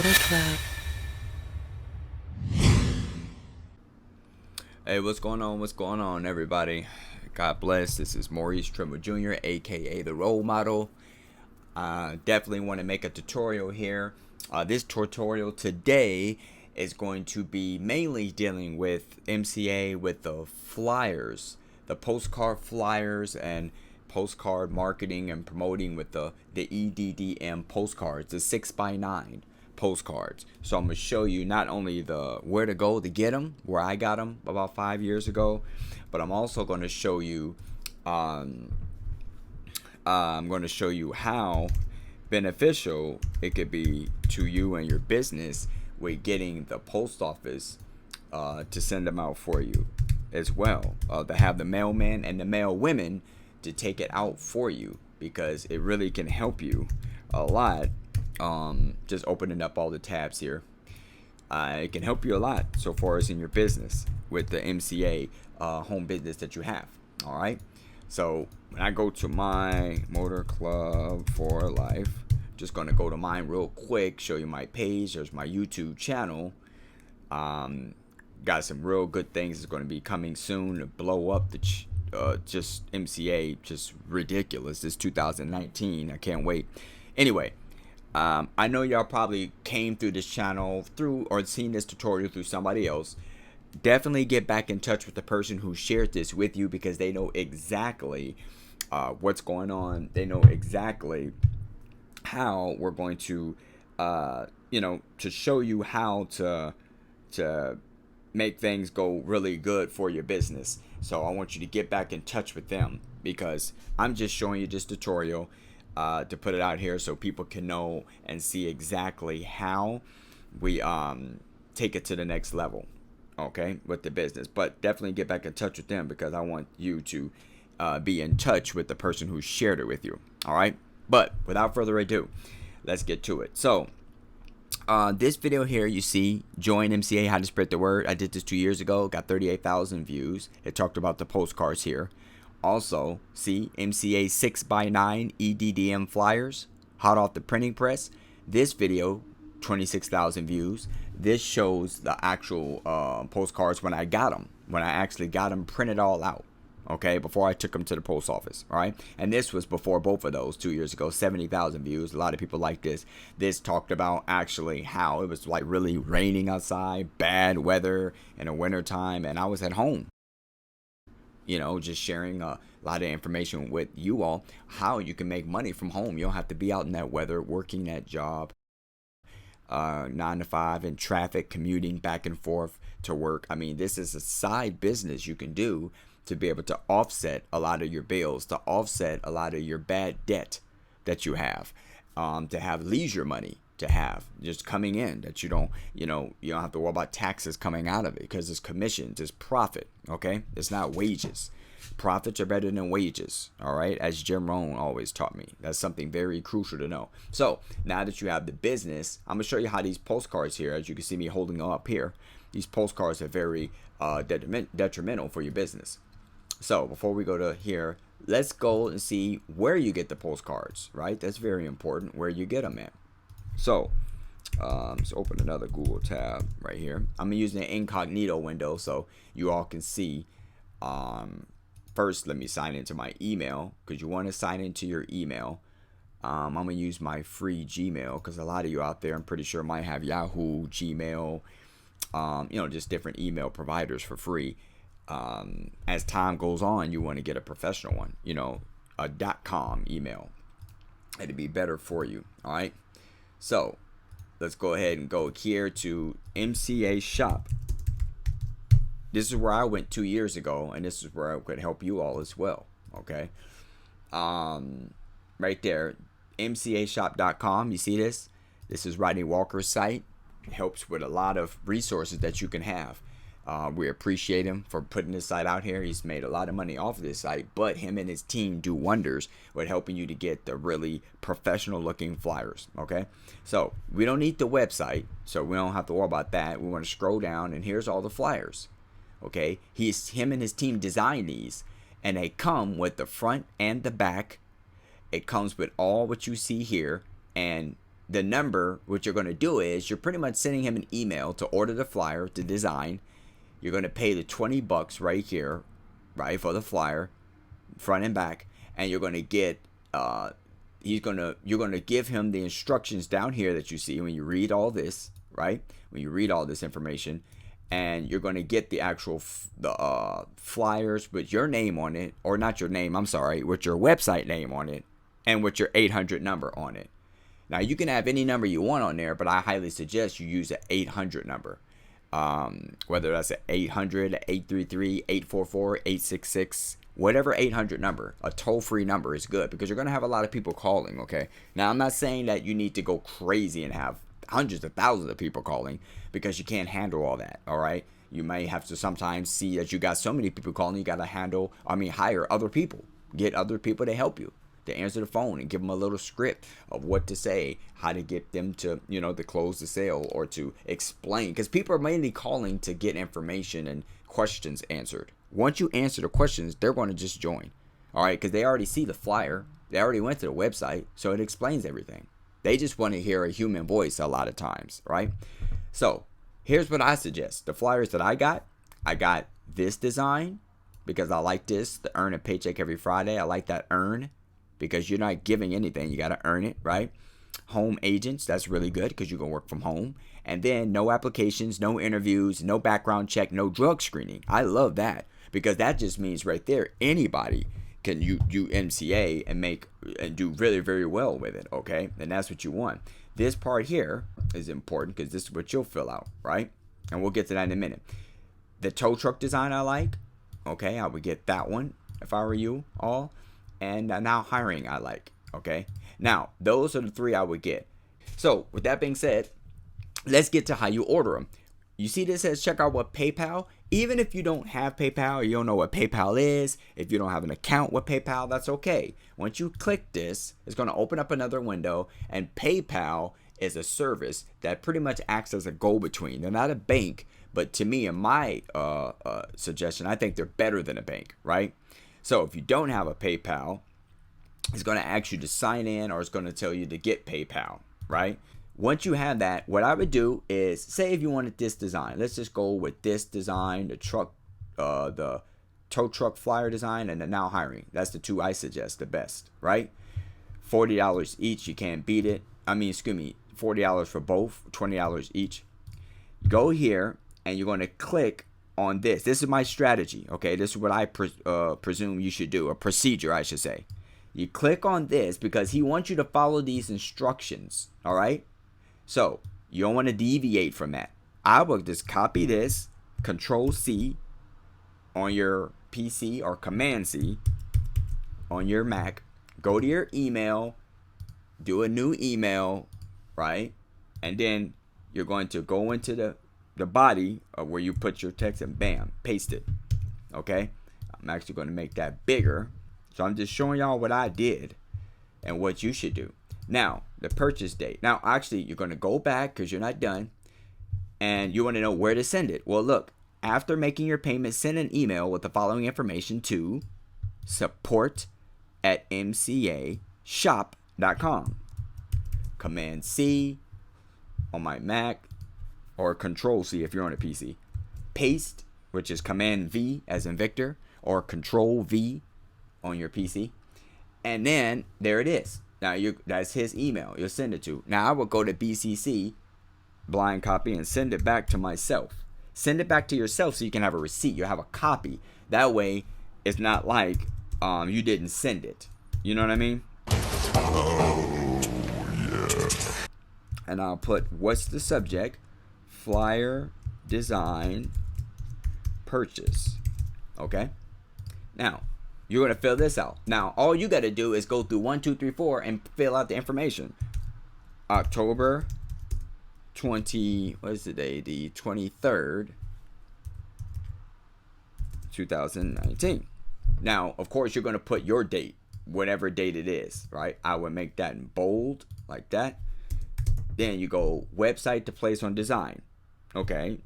Motor Club. Hey, what's going on? What's going on, everybody? God bless. This is Maurice Trimble Jr., aka the Role Model. Definitely want to make a tutorial here. This tutorial today is going to be mainly dealing with MCA, with the flyers, the postcard flyers, and postcard marketing and promoting with the EDDM postcards, the 6x9 postcards. So I'm going to show you not only the where to go to get them, where I got them about 5 years ago, but I'm also going to show you I'm going to show you how beneficial it could be to you and your business with getting the post office to send them out for you as well, to have the mailman and the mail women to take it out for you, because it really can help you a lot. Just opening up all the tabs here, it can help you a lot so far as in your business with the MCA home business that you have. All right, so when I go to my Motor Club for Life, just going to go to mine real quick, show you my page. There's my YouTube channel. Got some real good things that's going to be coming soon to blow up the just MCA, just ridiculous. This 2019, I can't wait. Anyway, I know y'all probably came through this channel through or seen this tutorial through somebody else. Definitely get back in touch with the person who shared this with you, because they know exactly what's going on. They know exactly how we're going to to show you how to make things go really good for your business. So I want you to get back in touch with them, because I'm just showing you this tutorial to put it out here so people can know and see exactly how we take it to the next level, okay, with the business. But definitely get back in touch with them, because I want you to be in touch with the person who shared it with you. All right, but without further ado, let's get to it. So this video here, you see Join MCA, how to spread the word. I did this 2 years ago, got 38,000 views. It talked about the postcards here. Also, see MCA 6x9 EDDM flyers, hot off the printing press. This video, 26,000 views. This shows the actual postcards when I got them, when I actually got them printed all out. Okay, before I took them to the post office. All right, and this was before both of those 2 years ago. 70,000 views. A lot of people like this. This talked about actually how it was like really raining outside, bad weather in the winter time, and I was at home, just sharing a lot of information with you all, how you can make money from home. You don't have to be out in that weather working that job 9 to 5 in traffic, commuting back and forth to work. I mean, this is a side business you can do to be able to offset a lot of your bills, to offset a lot of your bad debt that you have, to have leisure money to have just coming in, that you don't have to worry about taxes coming out of it, because it's commissions, it's profit. Okay, it's not wages. Profits are better than wages. All right, as Jim Rohn always taught me. That's something very crucial to know. So now that you have the business, I'm gonna show you how these postcards here, as you can see me holding them up here, these postcards are very detrimental for your business. So before we go to here, let's go and see where you get the postcards, right? That's very important, where you get them at. So let's open another Google tab right here. I'm using the incognito window so you all can see. First, let me sign into my email, because you want to sign into your email. I'm going to use my free Gmail, because a lot of you out there, I'm pretty sure, might have Yahoo, Gmail, just different email providers for free. As time goes on, you want to get a professional one, a .com email. It'd be better for you. All right. So let's go ahead and go here to MCA Shop. This is where I went 2 years ago, and this is where I could help you all as well. Okay. Right there, MCAshop.com. You see this? This is Rodney Walker's site. It helps with a lot of resources that you can have. We appreciate him for putting this site out here. He's made a lot of money off of this site, but him and his team do wonders with helping you to get the really professional looking flyers. Okay, so we don't need the website, so we don't have to worry about that. We want to scroll down, and here's all the flyers. Okay, him and his team designed these, and they come with the front and the back. It comes with all what you see here, and the number, what you're going to do is you're pretty much sending him an email to order the flyer, to design. You're going to pay the $20 right here, right, for the flyer, front and back, and you're going to get you're going to give him the instructions down here that you see when you read all this, right? When you read all this information, and you're going to get the actual flyers with your name on it, or not your name, I'm sorry, with your website name on it, and with your 800 number on it. Now, you can have any number you want on there, but I highly suggest you use an 800 number. Whether that's an 800, 833, 844, 866, whatever 800 number, a toll-free number is good, because you're going to have a lot of people calling, okay? Now, I'm not saying that you need to go crazy and have hundreds of thousands of people calling, because you can't handle all that, all right? You may have to sometimes see that you got so many people calling, you got to hire other people. Get other people to help you, to answer the phone and give them a little script of what to say, how to get them to, to close the sale, or to explain. Because people are mainly calling to get information and questions answered. Once you answer the questions, they're going to just join. All right, because they already see the flyer. They already went to the website, so it explains everything. They just want to hear a human voice a lot of times, right? So here's what I suggest. The flyers that I got this design because I like this, the earn a paycheck every Friday. I like that earn, because you're not giving anything. You got to earn it, right? Home agents, that's really good because you can work from home. And then no applications, no interviews, no background check, no drug screening. I love that, because that just means right there, anybody can do MCA and do really, very well with it, okay? And that's what you want. This part here is important because this is what you'll fill out, right? And we'll get to that in a minute. The tow truck design I like, okay? I would get that one if I were you all. And now hiring I like, okay? Now, those are the three I would get. So, with that being said, let's get to how you order them. You see this says check out what PayPal. Even if you don't have PayPal, or you don't know what PayPal is, if you don't have an account with PayPal, that's okay. Once you click this, it's going to open up another window, and PayPal is a service that pretty much acts as a go-between. They're not a bank, but to me, in my suggestion, I think they're better than a bank, right? So if you don't have a PayPal, it's going to ask you to sign in, or it's going to tell you to get PayPal, right? Once you have that, what I would do is, say if you wanted this design, let's just go with this design, the tow truck flyer design, and the now hiring. That's the two I suggest the best, right? $40 each, you can't beat it. $40 for both, $20 each. Go here, and you're going to click on this. This is my strategy, okay? This is what I presume you should do, a procedure, I should say. You click on this because he wants you to follow these instructions, all right? So you don't want to deviate from that. I will just copy this, Control C on your PC, or Command C on your Mac. Go to your email, do a new email, right? And then you're going to go into the body of where you put your text, and bam, paste it. Okay? I'm actually going to make that bigger. So I'm just showing y'all what I did and what you should do. Now, the purchase date. Now, actually, you're going to go back because you're not done, and you want to know where to send it. Well, look, after making your payment, send an email with the following information to support@mcashop.com. Command C on my Mac, or Control C if you're on a PC. Paste, which is Command V as in Victor, or Control V on your PC. And then there it is. Now that's his email you'll send it to. Now I will go to BCC, blind copy, and send it back to myself. Send it back to yourself so you can have a receipt. You'll have a copy. That way it's not like you didn't send it. You know what I mean? Oh, yeah. And I'll put, what's the subject? Flyer design purchase. Okay? Now, you're going to fill this out. Now, all you got to do is go through 1, 2, 3, 4 and fill out the information. October 20, what is the day? The 23rd, 2019. Now, of course, you're going to put your date, whatever date it is, right? I would make that in bold, like that. Then you go website to place on design. Okay,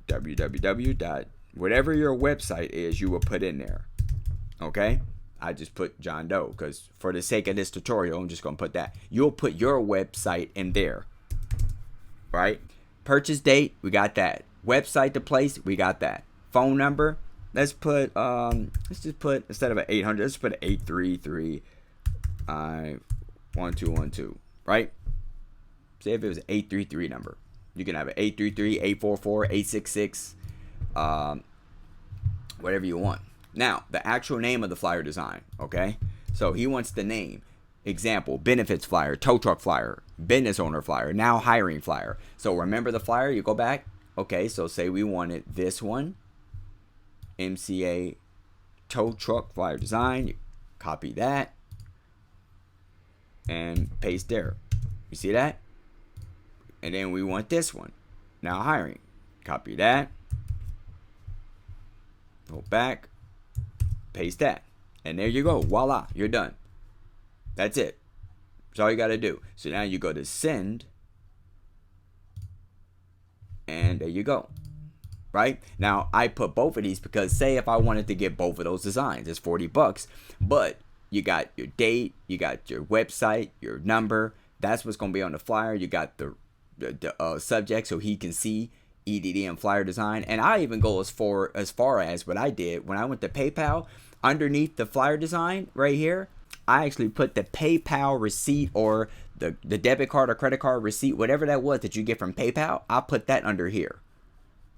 www. Whatever your website is, you will put in there. Okay, I just put John Doe because for the sake of this tutorial, I'm just going to put that. You'll put your website in there, right? Purchase date, we got that. Website to place, we got that. Phone number, let's just put, instead of an 800, let's put an 833 1212, right? Say if it was an 833 number. You can have an 833, 844, 866, whatever you want. Now, the actual name of the flyer design, okay? So he wants the name. Example, benefits flyer, tow truck flyer, business owner flyer, now hiring flyer. So remember the flyer, you go back. Okay, so say we wanted this one. MCA tow truck flyer design. You copy that. And paste there. You see that? And then we want this one. Now hiring. Copy that. Go back. Paste that. And there you go. Voila. You're done. That's it. That's all you got to do. So now you go to send. And there you go. Right? Now I put both of these because say if I wanted to get both of those designs, it's $40. But you got your date, you got your website, your number. That's what's going to be on the flyer. You got the subject so he can see EDDM flyer design. And I even go as far as what I did when I went to PayPal. Underneath the flyer design right here, I actually put the PayPal receipt or the debit card or credit card receipt, whatever that was that you get from PayPal. I'll put that under here,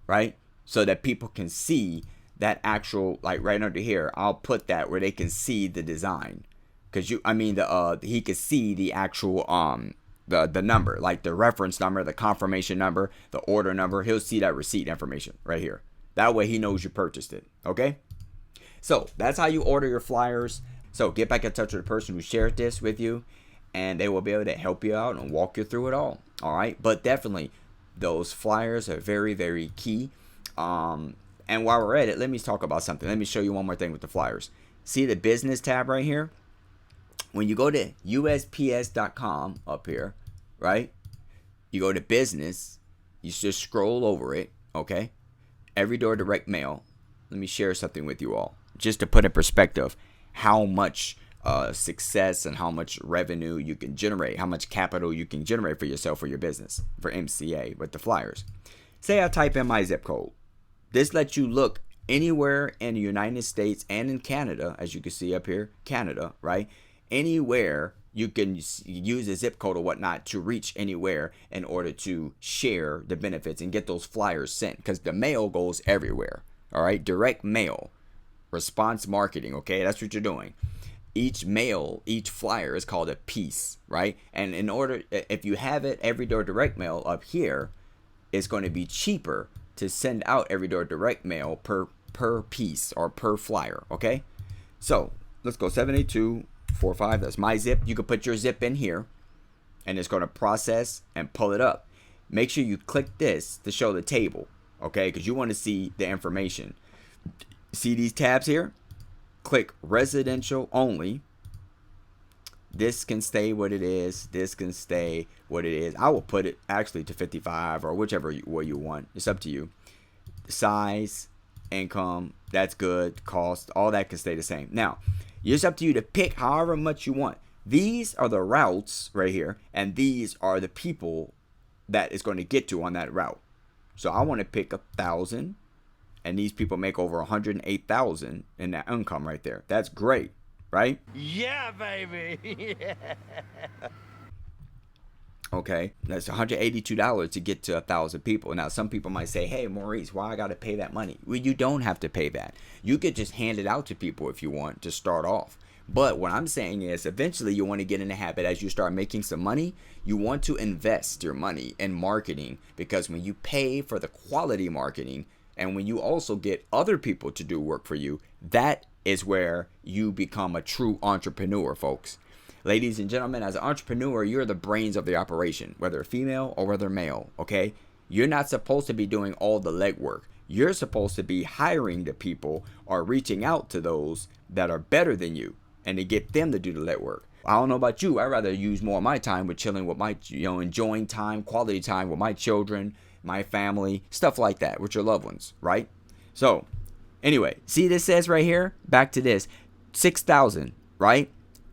right? So that people can see that actual, like right under here. I'll put that where they can see the design, because he could see the actual the number, like the reference number, the confirmation number, the order number. He'll see that receipt information right here. That way he knows you purchased it. Okay. So that's how you order your flyers. So get back in touch with the person who shared this with you, and they will be able to help you out and walk you through it all. All right. But definitely those flyers are very, very key. And while we're at it, let me talk about something. Let me show you one more thing with the flyers. See the business tab right here? When you go to USPS.com up here, right? You go to business, you just scroll over it, okay? Every door direct mail. Let me share something with you all, just to put in perspective how much success and how much revenue you can generate, how much capital you can generate for yourself, for your business, for MCA with the flyers. Say I type in my zip code. This lets you look anywhere in the United States and in Canada, as you can see up here, Canada, right? Anywhere you can use a zip code or whatnot to reach anywhere in order to share the benefits and get those flyers sent, because the mail goes everywhere. All right, direct mail, response marketing. Okay, that's what you're doing. Each flyer is called a piece, right? And in order, if you have it every door direct mail up here, it's going to be cheaper to send out every door direct mail per piece or per flyer. Okay, so let's go 78245. That's my zip. You can put your zip in here, and it's going to process and pull it up. Make sure you click this to show the table, okay? Because you want to see the information. See these tabs here? Click residential only. This can stay what it is. This can stay what it is. I will put it actually to 55 or whichever way you want. It's up to you. Size, income, that's good. Cost, all that can stay the same. Now, it's up to you to pick however much you want. These are the routes right here, and these are the people that it's going to get to on that route. So I want to pick 1,000, and these people make over 108,000 in that income right there. That's great. Right? Yeah, baby. Yeah. Okay, that's $182 to get to 1,000 people. Now, some people might say, hey, Maurice, why I got to pay that money? Well, you don't have to pay that. You could just hand it out to people if you want to start off. But what I'm saying is eventually you want to get in the habit, as you start making some money, you want to invest your money in marketing, because when you pay for the quality marketing and when you also get other people to do work for you, that is where you become a true entrepreneur, folks. Ladies and gentlemen, as an entrepreneur, you're the brains of the operation, whether female or whether male, okay? You're not supposed to be doing all the legwork. You're supposed to be hiring the people or reaching out to those that are better than you and to get them to do the legwork. I don't know about you. I'd rather use more of my time with chilling with my, enjoying time, quality time with my children, my family, stuff like that, with your loved ones, right? So, anyway, see this says right here, back to this, 6,000, right?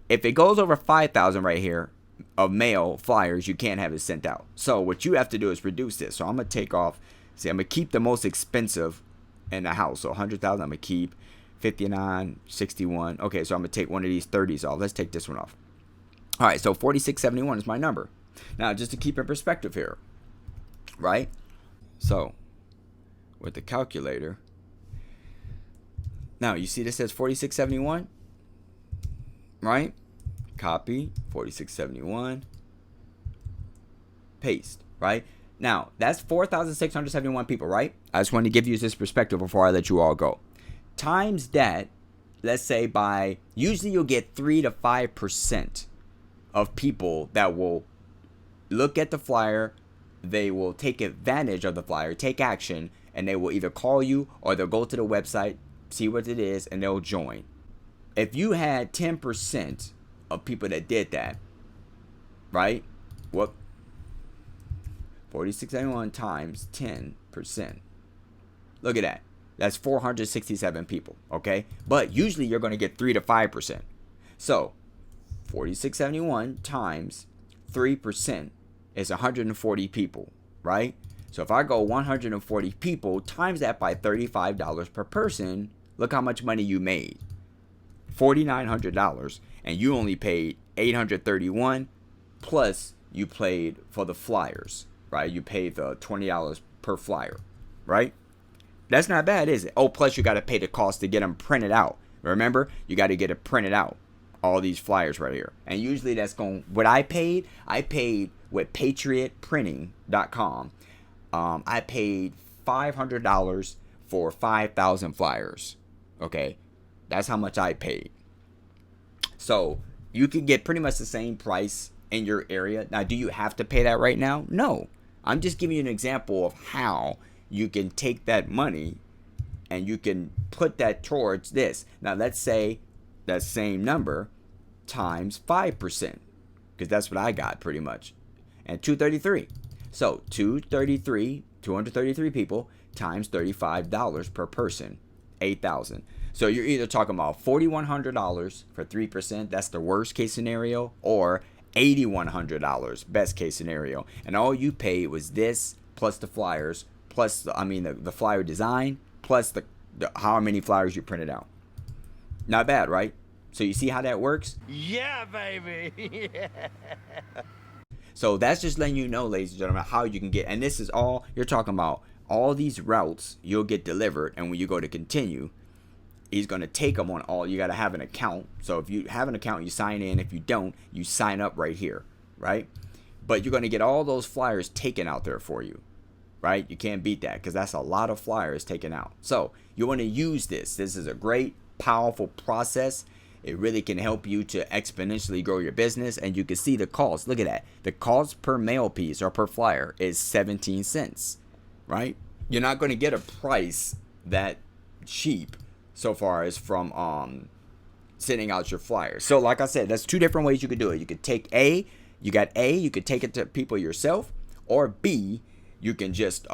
If it goes over 5,000 right here of mail flyers, you can't have it sent out. So what you have to do is reduce this. So I'm going to take off, see, I'm going to keep the most expensive in the house. So 100,000, I'm going to keep 59, 61. Okay, so I'm going to take one of these 30s off. Let's take this one off. All right, so 4671 is my number. Now, just to keep in perspective here, right? So with the calculator, now you see this says 4671, right? Copy 4671, paste, right? Now that's 4,671 people, right? I just want to give you this perspective before I let you all go. Times that, let's say by, usually you'll get 3 to 5% of people that will look at the flyer, they will take advantage of the flyer, take action, and they will either call you or they'll go to the website, see what it is, and they'll join. If you had 10% of people that did that, right? What? 4671 times 10%. Look at that. That's 467 people, okay? But usually you're going to get 3 to 5%. So 4671 times 3% is 140 people, right? So if I go 140 people, times that by $35 per person, look how much money you made. $4,900, and you only paid $831, plus you paid for the flyers, right? You paid the $20 per flyer, right? That's not bad, is it? Oh, plus you got to pay the cost to get them printed out. Remember, you got to get it printed out. All these flyers right here. And usually that's going, what I paid with patriotprinting.com. I paid $500 for 5,000 flyers. Okay. That's how much I paid. So you can get pretty much the same price in your area. Now, do you have to pay that right now? No. I'm just giving you an example of how you can take that money and you can put that towards this. Now, let's say that same number times 5%, because that's what I got pretty much, and 233. So 233 people times $35 per person, 8,000. So you're either talking about $4,100 for 3%, that's the worst case scenario, or $8,100, best case scenario. And all you paid was this plus the flyers, plus the flyer design, plus the how many flyers you printed out. Not bad, right? So you see how that works? Yeah, baby. Yeah. So that's just letting you know, ladies and gentlemen, how you can get, and this is all, you're talking about all these routes you'll get delivered, and when you go to continue, he's going to take them on all. You got to have an account. So if you have an account, you sign in. If you don't, you sign up right here, right? But you're going to get all those flyers taken out there for you, right? You can't beat that, because that's a lot of flyers taken out. So you want to use this. This is a great, powerful process. It really can help you to exponentially grow your business, and you can see the cost. Look at that. The cost per mail piece or per flyer is 17 cents, right? You're not going to get a price that cheap so far as from sending out your flyers. So like I said, that's two different ways you could do it. You could take you could take it to people yourself, or B, you can just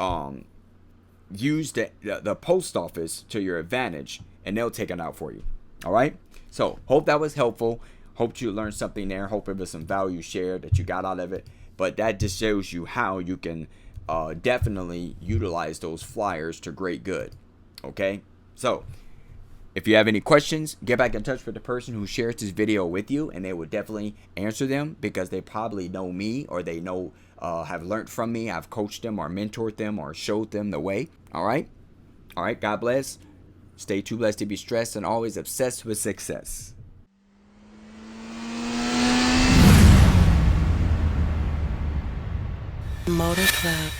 use the post office to your advantage, and they'll take it out for you. All right. So hope that was helpful. Hope you learned something there. Hope it was some value shared that you got out of it. But that just shows you how you can definitely utilize those flyers to great good. Okay. So if you have any questions, get back in touch with the person who shares this video with you, and they will definitely answer them, because they probably know me, or they know have learned from me. I've coached them or mentored them or showed them the way. All right. All right. God bless. Stay too blessed to be stressed, and always obsessed with success. Motor Club.